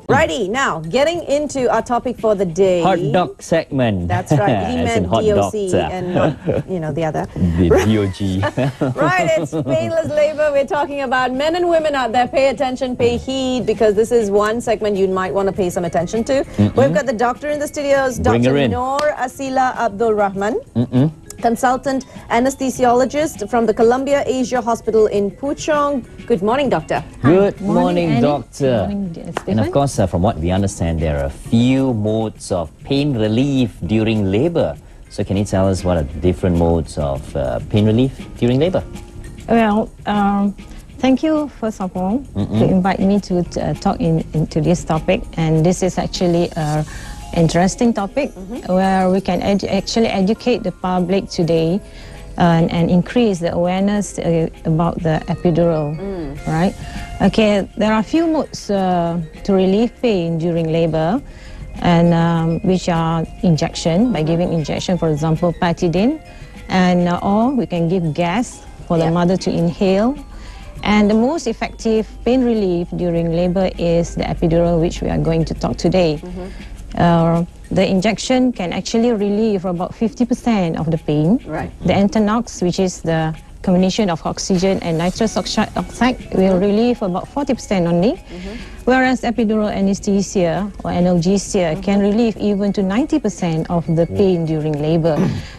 Righty, now getting into our topic for the day. Hot dog segment. That's right. He meant DOC and not, the other. The DOG. Right, it's painless labor. We're talking about men and women out there. Pay attention, pay heed, because this is one segment you might want to pay some attention to. We've got the doctor in the studios, Dr. Noor Asilah Abdul Rahman. Consultant anesthesiologist from the Columbia Asia Hospital in Puchong. Good morning, doctor. Good morning, doctor. Morning, and of course, from what we understand, there are a few modes of pain relief during labor. So can you tell us what are the different modes of pain relief during labor? Well, thank you, first of all, to invite me to talk into this topic. And this is actually a interesting topic where we can actually educate the public today and increase the awareness about the epidural, right? Okay, there are a few modes to relieve pain during labor, and which are injection, by giving injection, for example, patidine, and or we can give gas for the mother to inhale. And the most effective pain relief during labor is the epidural, which we are going to talk today. The injection can actually relieve about 50% of the pain. Right. The Entonox, which is the combination of oxygen and nitrous oxide, will relieve about 40% only. Whereas epidural anesthesia or analgesia can relieve even to 90% of the pain during labor.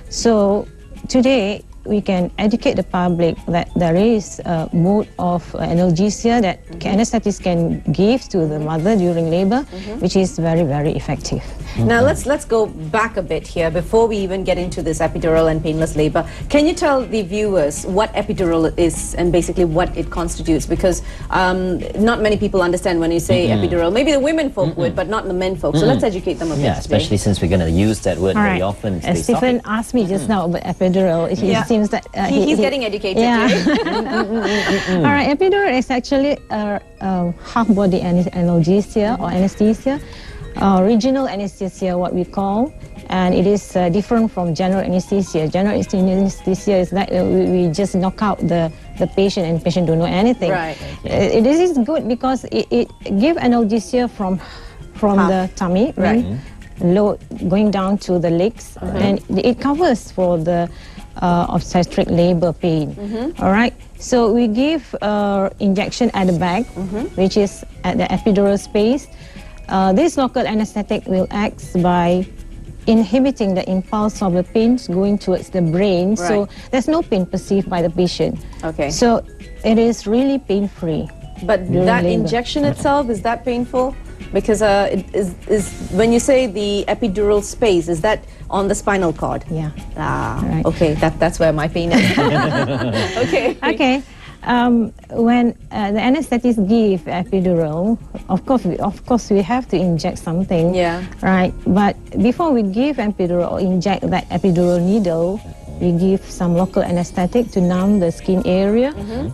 So today, we can educate the public that there is a mode of analgesia that anesthetists can give to the mother during labor, which is very, very effective. Now let's go back a bit here before we even get into this epidural and painless labor. Can you tell the viewers what epidural is and basically what it constitutes? Because not many people understand when you say epidural. Maybe the women folk would, but not the men folk. So let's educate them a bit. Yeah, especially since we're going to use that word very often. Stephen asked me just now about epidural. It seems that he's getting educated. Yeah. All right, epidural is actually half-body analgesia or anesthesia, regional anesthesia, what we call, and it is different from general anesthesia. General anesthesia is that we just knock out the patient and patient don't know anything. Right. This is good because it gives analgesia from the tummy, right? Low, going down to the legs, and it covers for the obstetric labor pain. All right, so we give injection at the back, which is at the epidural space. This local anesthetic will act by inhibiting the impulse of the pain going towards the brain, so there's no pain perceived by the patient. Okay. So it is really pain-free. But that labor. Injection itself, is that painful? Because when you say the epidural space, is that on the spinal cord? Yeah. Right. Okay, that's where my pain is. Okay. Okay. When the anesthetist give epidural, of course we have to inject something. Yeah. Right. But before we give epidural or inject that epidural needle, we give some local anesthetic to numb the skin area.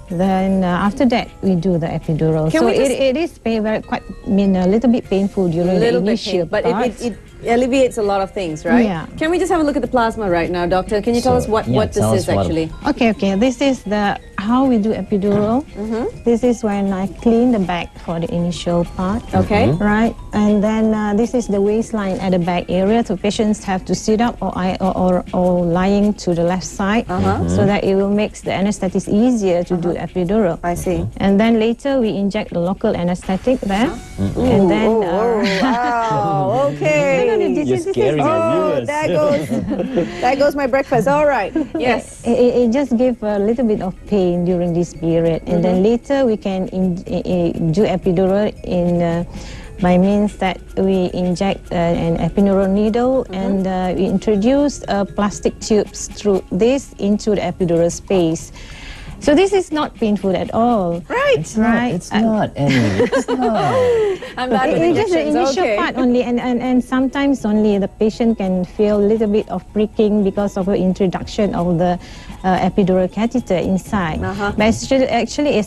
Then after that, we do the epidural. So it is a little bit painful during the initial part. But it alleviates a lot of things, right? Yeah. Can we just have a look at the plasma right now, doctor? Can you tell us what this is actually? Okay. This is how we do epidural. This is when I clean the back for the initial part. Okay. Right. And then this is the waistline at the back area. So patients have to sit up or lying to the left side, so that it will make the anesthetist easier to do epidural. I see. And then later we inject the local anesthetic there, and then. Wow. Okay. You're scaring our viewers. There goes my breakfast. All right. Yes. It just gives a little bit of pain during this period, and then later we can do epidural by means that we inject an epidural needle, and we introduce plastic tubes through this into the epidural space. So this is not painful at all. Right. It's not, Annie. It's not. It's just the initial part only, and sometimes only the patient can feel a little bit of pricking because of the introduction of the epidural catheter inside. But actually,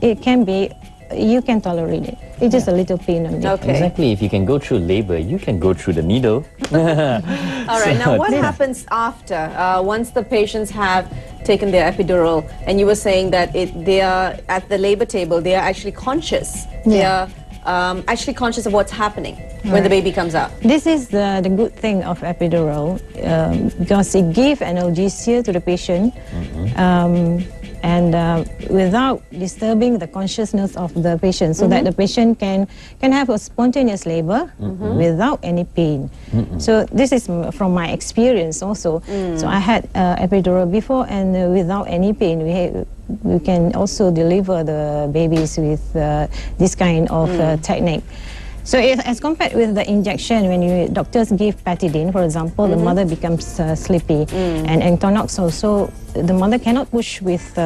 it can be, you can tolerate it. It's just a little pain only. Okay. Exactly. If you can go through labor, you can go through the needle. All right. Now, what happens after once the patients have taken their epidural, and you were saying that they are at the labor table, they are actually conscious. They are actually conscious of what's happening when the baby comes out. This is the good thing of epidural, because it gives analgesia to the patient, and without disturbing the consciousness of the patient, so that the patient can have a spontaneous labor without any pain. So this is from my experience also. So I had epidural before, and without any pain. We can also deliver the babies with this kind of technique. So as compared with the injection, when doctors give Patidine, for example, the mother becomes sleepy, and Entonox also, the mother cannot push with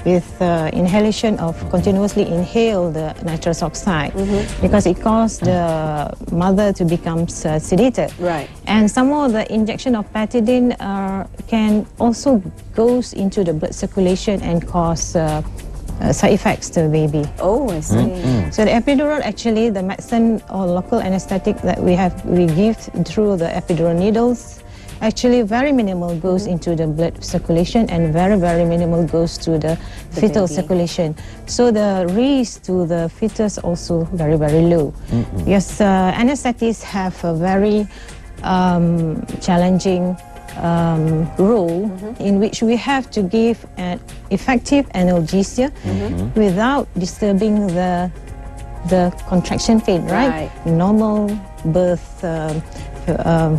inhalation of continuously inhale the nitrous oxide, because it causes the mother to become sedated. Right. And some of the injection of Patidine can also goes into the blood circulation and cause side effects to the baby. Oh, I see. So the epidural, actually, the medicine or local anesthetic that we give through the epidural needles, actually very minimal goes into the blood circulation, and very, very minimal goes to the fetal circulation. So the risk to the fetus also very, very low. Because anesthetists have a very challenging role in which we have to give an effective analgesia without disturbing the contraction pain, right? Normal birth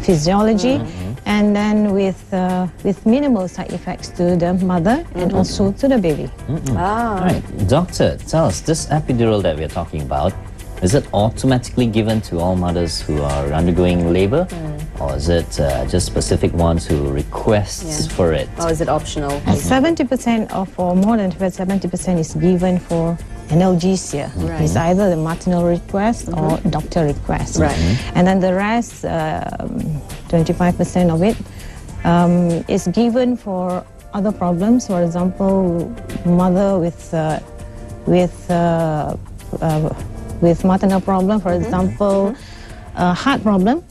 physiology, and then with minimal side effects to the mother and also to the baby. Right. Doctor, tell us, this epidural that we're talking about, is it automatically given to all mothers who are undergoing labor, or is it just specific ones who request for it? Or is it optional? 70% or more than 70% is given for analgesia. It's either the maternal request or doctor request. And then the rest, 25% of it, is given for other problems. For example, mother with maternal problem, for example, heart problem,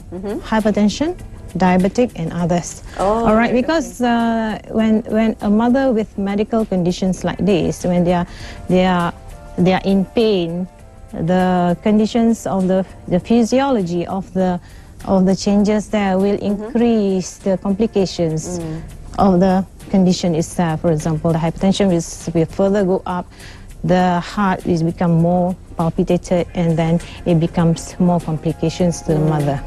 hypertension, diabetic, and others. All right, because when a mother with medical conditions like this, when they are in pain, the conditions of the physiology of the changes there will increase the complications of the condition itself. For example, the hypertension will further go up, the heart will become more palpitated, and then it becomes more complications to the mother.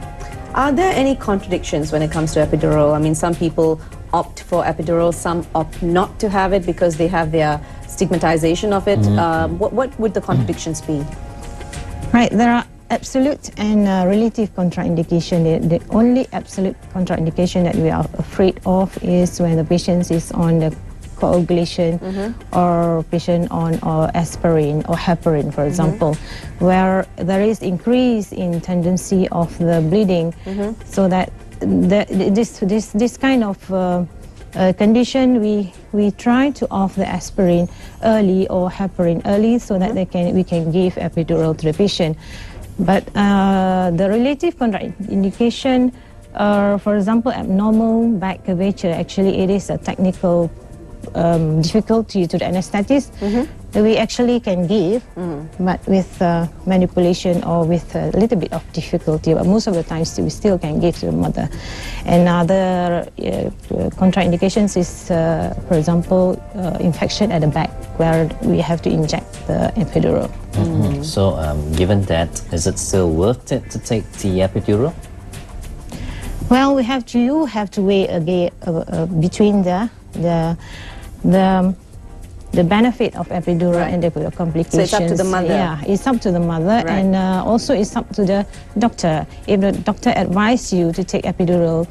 Are there any contradictions when it comes to epidural? I mean, some people opt for epidural, some opt not to have it because they have their stigmatization of it. What would the contradictions be? Right, there are absolute and relative contraindication. The only absolute contraindication that we are afraid of is when the patient is on the coagulation or patient on aspirin or heparin, for example, where there is increase in tendency of the bleeding, so that this kind of condition, we try to off the aspirin early or heparin early, so that we can give epidural to the patient. But the relative contraindication, for example, abnormal back curvature, actually it is a technical difficulty to the anesthetist. We actually can give, but with manipulation or with a little bit of difficulty, but most of the times we still can give to the mother. And other contraindications is, for example, infection at the back, where we have to inject the epidural. So given that, is it still worth it to take the epidural? Well, you have to weigh again between the benefit of epidural and the complications. So it's up to the mother. Yeah, it's up to the mother, and also it's up to the doctor. If the doctor advises you to take epidural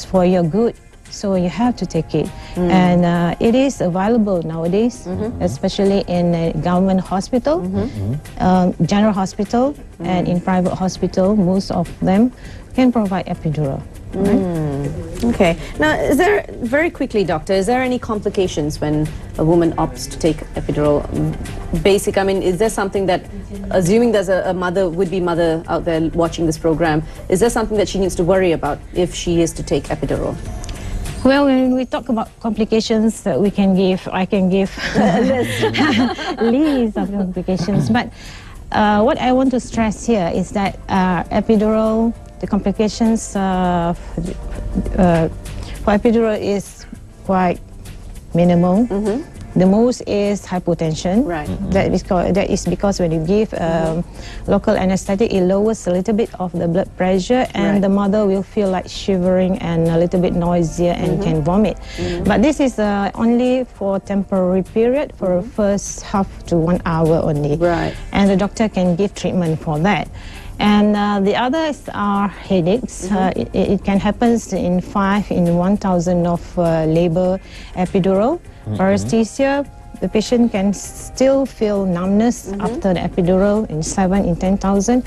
for your good, so you have to take it. And it is available nowadays, especially in a government hospital, general hospital, and in private hospital. Most of them can provide epidural. Okay. Now, very quickly, doctor, is there any complications when a woman opts to take epidural? I mean, is there something that, assuming there's a would-be mother out there watching this program, is there something that she needs to worry about if she is to take epidural? Well, when we talk about complications that I can give a list of complications. But what I want to stress here is that epidural, the complications for epidural is quite minimal. The most is hypotension. Right. That is because when you give local anesthetic, it lowers a little bit of the blood pressure, and the mother will feel like shivering and a little bit noisier and can vomit. But this is only for temporary period, for first half to 1 hour only. Right. And the doctor can give treatment for that. And the others are headaches. It can happen in 5 in 1,000 of labor epidural. Paresthesia, the patient can still feel numbness after the epidural in 7 in 10,000.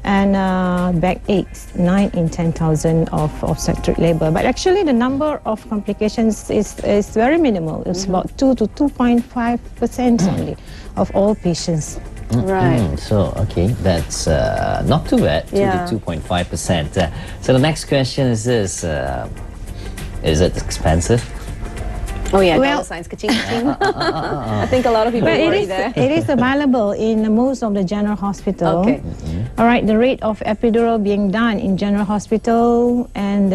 And back aches, 9 in 10,000 of obstetric labor. But actually the number of complications is very minimal. It's about 2 to 2.5% only of all patients. Right. So, okay, that's not too bad, 2 to 2.5%. So the next question is this, is it expensive? Oh yeah, Well, dollar signs, ka-ching, ka-ching. I think a lot of people worry there. It is available in most of the general hospital. Okay. All right, the rate of epidural being done in general hospital and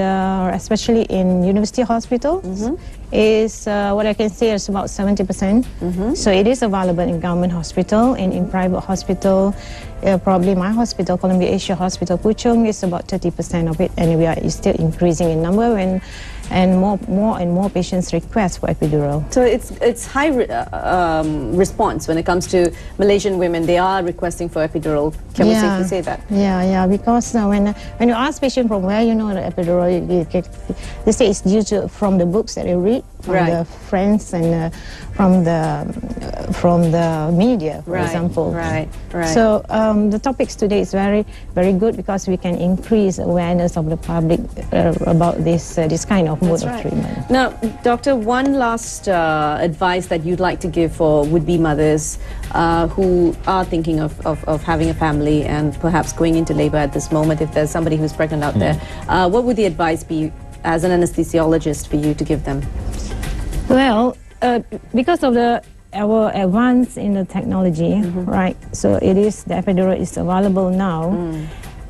especially in university hospitals is what I can say is about 70%. So it is available in government hospital and in private hospital. Probably my hospital, Columbia Asia Hospital, Puchong, is about 30% of it, and we are still increasing in number and more and more patients request for epidural. So it's high response when it comes to Malaysian women. They are requesting for epidural. Can we safely say that? Yeah, because when you ask patients from where you know the epidural, they say it's due to from the books that they read, from the friends and from the media, for example. Right. So the topics today is very good because we can increase awareness of the public about this kind of mode of treatment. Now, Doctor, one last advice that you'd like to give for would-be mothers who are thinking of having a family and perhaps going into labor at this moment, if there's somebody who's pregnant out there, what would the advice be as an anesthesiologist for you to give them? Well, because of our advance in the technology, right? So it is, the epidural is available now.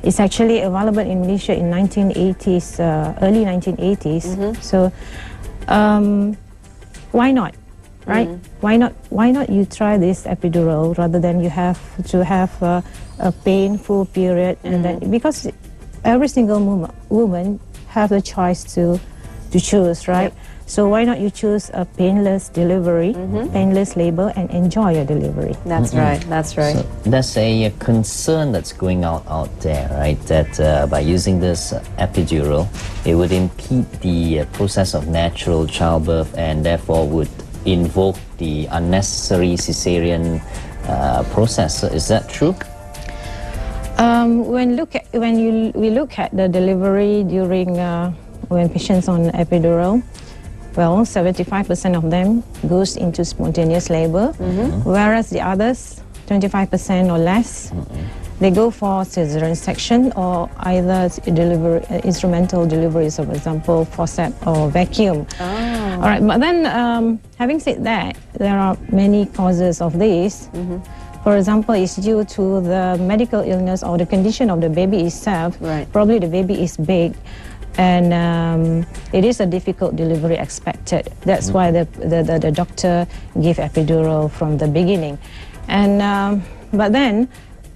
It's actually available in Malaysia in 1980s, early 1980s. So why not, right? Why not you try this epidural rather than you have to have a painful period, and then, because every single woman have the choice to choose, right? So why not you choose a painless delivery, painless labor, and enjoy your delivery? That's right, that's right. So that's a concern that's going out there, right? That by using this epidural, it would impede the process of natural childbirth and therefore would invoke the unnecessary cesarean process. So is that true? When we look at the delivery during when patients on epidural, well, 75% of them goes into spontaneous labor, whereas the others, 25% or less, they go for cesarean section or either instrumental deliveries, so for example, forceps or vacuum. All right, but then having said that, there are many causes of this. For example, it's due to the medical illness or the condition of the baby itself. Probably the baby is big, and it is a difficult delivery expected. That's why the doctor gave epidural from the beginning. And but then,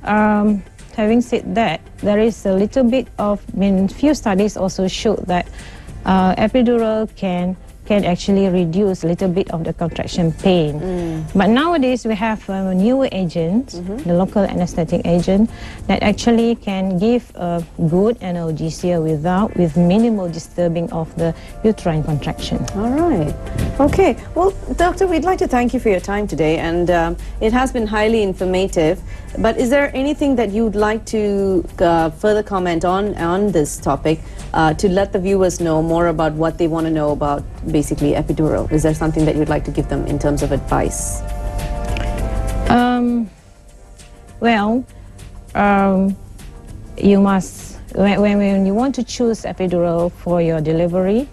having said that, there is a little bit of, few studies also show that epidural can actually reduce a little bit of the contraction pain. But nowadays we have newer agents, the local anesthetic agent, that actually can give a good analgesia with minimal disturbing of the uterine contraction. All right. Okay. Well, Doctor, we'd like to thank you for your time today, and it has been highly informative. But is there anything that you'd like to further comment on this topic to let the viewers know more about what they want to know about basically epidural? Is there something that you'd like to give them in terms of advice? You must, when you want to choose epidural for your delivery,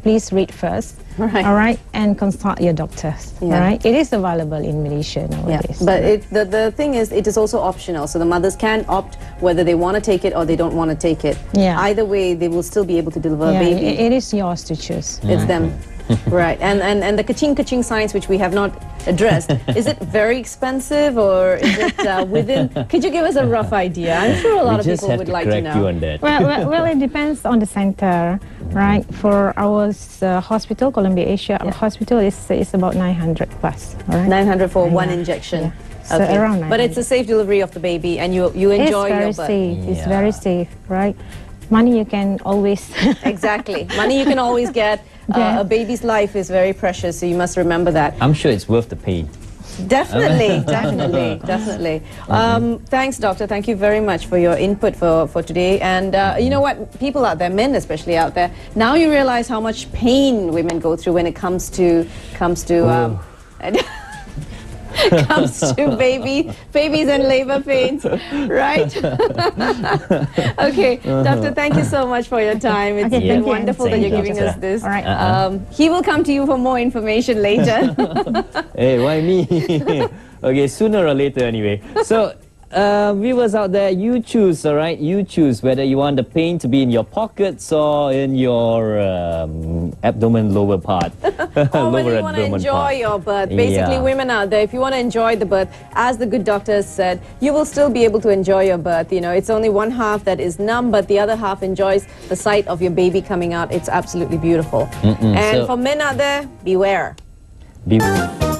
please read first. Right. All right, and consult your doctors. Yeah. All right, it is available in Malaysia nowadays. But the thing is, it is also optional. So the mothers can opt whether they want to take it or they don't want to take it. Yeah. Either way, they will still be able to deliver a baby. It is yours to choose. It's them. Right. And the ka-ching science, which we have not addressed, is it very expensive or is it within? Could you give us a rough idea? I'm sure a lot of people would like to know. You on that. Well, it depends on the center, right? For our hospital, Columbia Asia Hospital, is about 900 plus. All right? 900 for one injection. Yeah. So around 900. But it's a safe delivery of the baby, and you enjoy your birth. It's very safe. It's very safe, right? Money you can always. Exactly. Money you can always get. A baby's life is very precious, so you must remember that. I'm sure it's worth the pain. Definitely, definitely. Thanks, doctor. Thank you very much for your input for today. And you know what, people out there, men especially out there, now you realize how much pain women go through when it comes to babies and labor pains, right? Okay, doctor, thank you so much for your time. It's been wonderful that you're giving us this. All right. He will come to you for more information later. Hey, why me? Okay, sooner or later anyway. So, viewers out there, you choose, all right? You choose whether you want the pain to be in your pockets or in your abdomen lower part. Or whether you want to enjoy your birth. Basically, women out there, if you want to enjoy the birth, as the good doctor said, you will still be able to enjoy your birth. You know, it's only one half that is numb, but the other half enjoys the sight of your baby coming out. It's absolutely beautiful. And for men out there, beware. Beware.